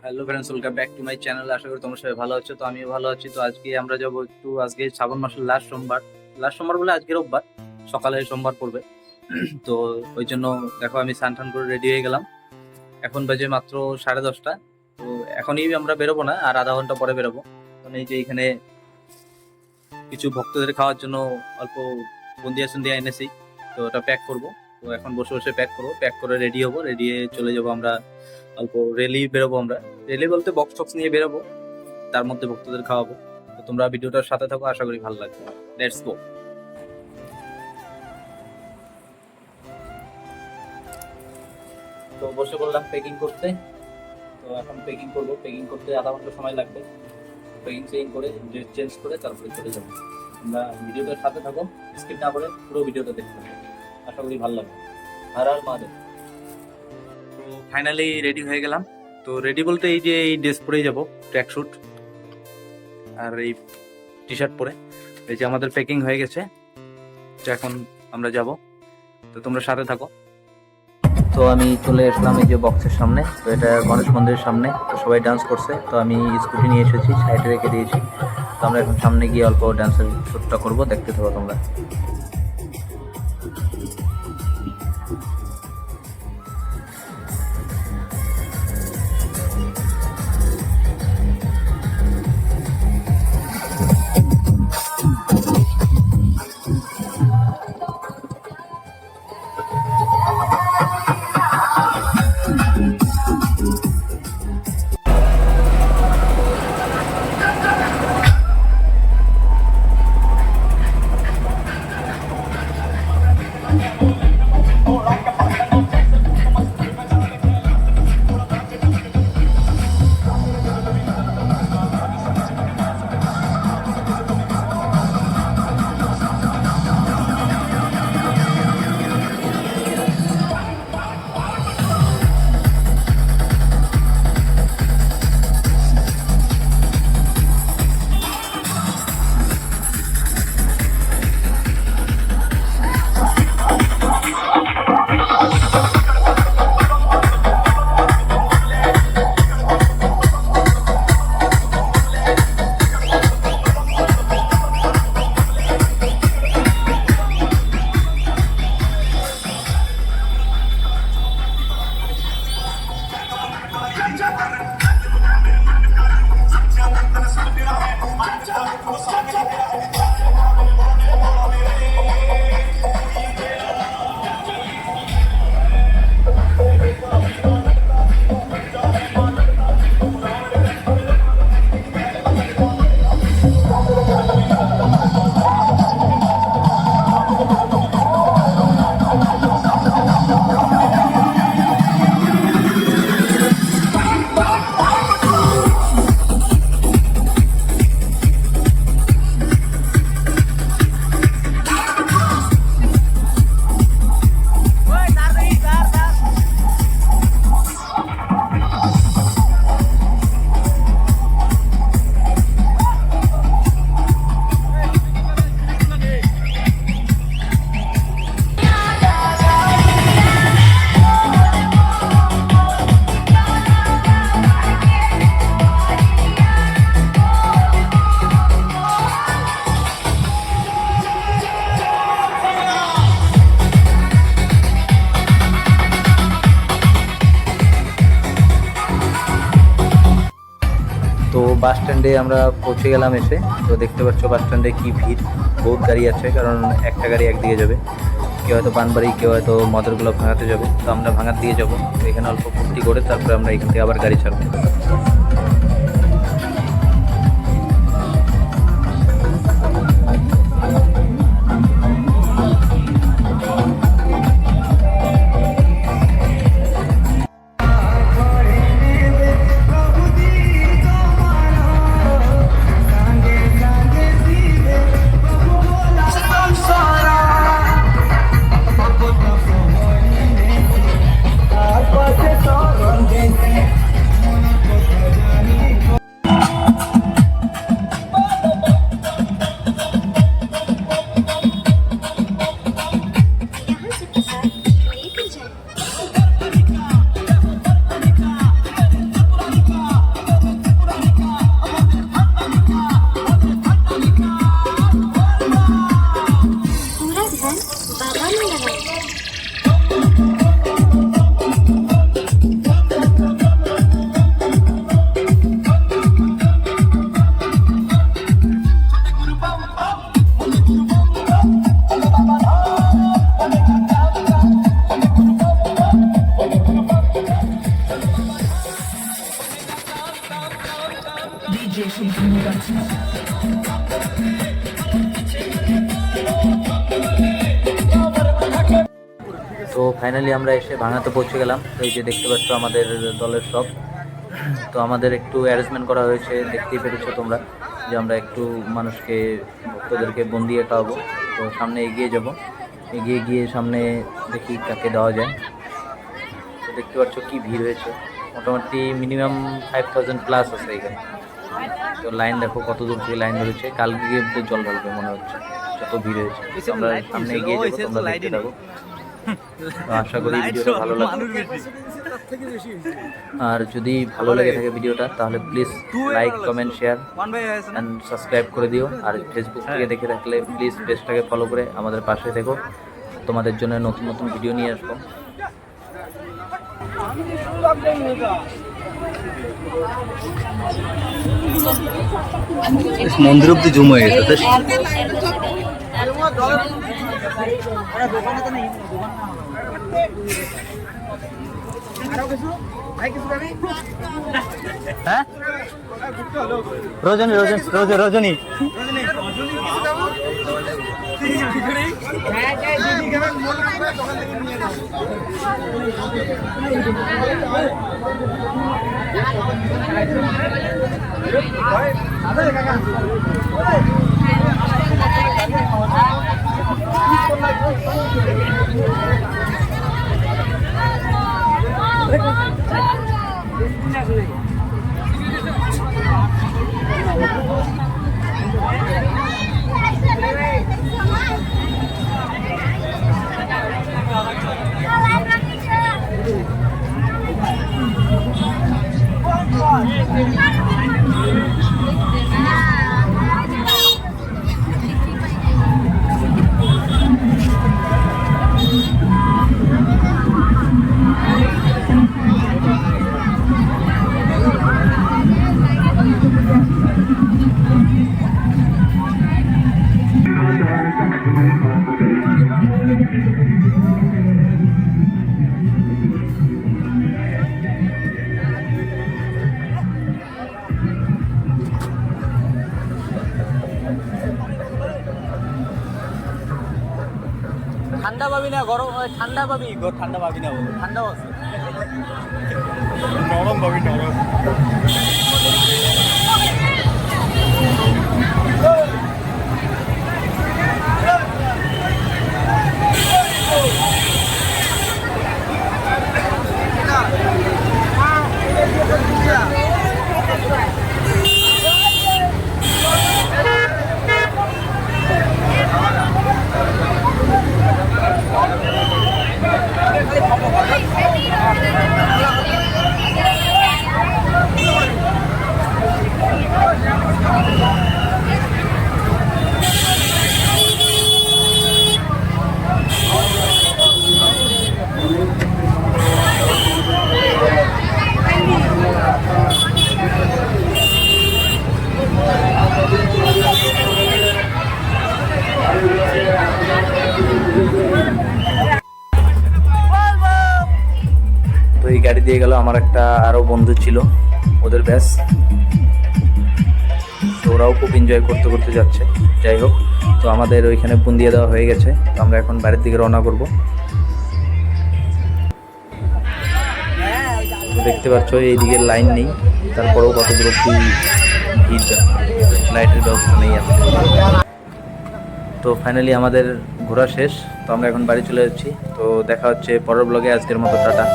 Hello friends, welcome back to my channel. আশা করি তোমরা সবাই ভালো আছো। তো আমিও ভালো আছি। তো আজকে আমরা যাবো একটু, আজকে শ্রাবণ মাসের লাস্ট সোমবার বলে আজকে রোববার সকালে সোমবার পড়বে। তো ওই জন্য দেখো আমি স্নান টান করে রেডি হয়ে গেলাম। এখন বাজে মাত্র 10:30। তো এখনই আমরা বেরোবো না, আর আধা ঘন্টা পরে বেরোবো। কারণ এই যে এখানে কিছু ভক্তদের খাওয়ার জন্য অল্প বুন্দিয়া এনেছি, তো ওটা প্যাক করবো। তো এখন বসে বসে প্যাক করবো, প্যাক করে রেডি হবো, রেডি হয়ে চলে যাবো আমরা। অল্প রেলি বেরোবো আমরা, রেলি বলতে বক্স টক্স নিয়ে বেরোবো, তার মধ্যে ভক্তদের খাওয়াবো। তো তোমরা ভিডিওটার সাথে থাকো, আশা করি ভালো লাগবে। Let's go. তো বসে বললাম প্যাকিং করতে। তো এখন প্যাকিং করবো, প্যাকিং করতে আধা ঘন্টা সময় লাগবে। প্যাকিং করে ড্রেস চেঞ্জ করে তারপরে চলে যাবো। তোমরা ভিডিওটার সাথে থাকো, স্কিপ না করে পুরো ভিডিওটা দেখতে থাকো, আশা করি ভালো লাগবে। আর মাদের তো ফাইনালি রেডি হয়ে গেলাম। তো রেডি বলতে এই যে এই ড্রেস পরেই যাবো, ট্র্যাক স্যুট আর এই টি শার্ট পরে। এই যে আমাদের প্যাকিং হয়ে গেছে, তো এখন আমরা যাব। তো তোমরা সাথে থাকো। তো আমি চলে আসলাম এই যে বক্সের সামনে। তো এটা গণেশ মন্দিরের সামনে। তো সবাই ডান্স করছে, তো আমি স্কুটি নিয়ে এসেছি, সাইডে রেখে দিয়েছি। তো আমরা এখন সামনে গিয়ে অল্প ডান্সের শ্যুটটা করবো, দেখতে থাকো তোমরা। তো বাস স্ট্যান্ডে আমরা পৌঁছে গেলাম এসে। তো দেখতে পাচ্ছ বাস স্ট্যান্ডে কি ভিড়, বহুত গাড়ি আছে, কারণ একটা গাড়ি একদিকে যাবে। কেউ হয়তো পানবাড়ি, কেউ হয়তো মদরগুলো ভাঙাতে যাবে। তো আমরা ভাঙার দিয়ে যাবো। এখানে অল্প ফুর্তি করে তারপরে আমরা এখান থেকে আবার গাড়ি ছাড়বো। তো ফাইনালি আমরা এসে ভাঙাতে পৌঁছে গেলাম। তো এই যে দেখতে পাচ্ছ আমাদের দলের সব। তো আমাদের একটু অ্যারেঞ্জমেন্ট করা হয়েছে, দেখতেই পেরেছো তোমরা, যে আমরা একটু মানুষকে, ভক্তদেরকে বন্দিয়ে খাওয়াবো। তো সামনে এগিয়ে যাব, এগিয়ে গিয়ে সামনে দেখি কাকে দেওয়া যায়। তো দেখতে পাচ্ছ কি ভিড় হয়েছে, মোটামুটি মিনিমাম 5000 প্লাস আছে এখানে। তো লাইন দেখো কত দূর থেকে লাইন ধরেছে, কালকে গিয়ে জল ঢালবে মনে হচ্ছে, যত ভিড় হয়েছে। আমরা সামনে এগিয়ে যাবো, তোমরা দেখতে থাকো। আশা করি ভিডিওটা ভালো লাগবে, আর যদি ভালো লেগে থাকে ভিডিওটা তাহলে please like, comment, share and subscribe করে দিও। আর ফেসবুক থেকে দেখে থাকলে প্লিজ পেজটাকে ফলো করে আমাদের পাশে থেকো, তোমাদের জন্য নতুন নতুন ভিডিও নিয়ে আসবো। মন্দির অব্দি জুম হয়ে গেছে। হ্যাঁ রজনী রজনী ঠান্ডা পাবি না, গরম ঠান্ডা পাবি, ঠান্ডা পাবি না, ঠান্ডাও আছে, নরম পাবি, নরম। তো এই গাড়ি দিয়ে গেল আমার একটা আরো বন্ধু ছিল, ওদের ব্যাস। তো ওরাও খুব এনজয় করতে করতে যাচ্ছে। যাই হোক, তো আমাদের ওইখানে বুন্দিয়ে দেওয়া হয়ে গেছে। তো আমরা এখন বাড়ির দিকে রওনা করব। দেখতে পাচ্ছ এইদিকে লাইন নেই, তারপরেও কত দূর ভিড়, লাইটের ব্যবস্থা নেই আছে। তো ফাইনালি আমাদের ঘোরা শেষ। তো আমরা এখন বাড়ি চলে যাচ্ছি। তো দেখা হচ্ছে পরের ব্লগে। আজকের মতো টাটা।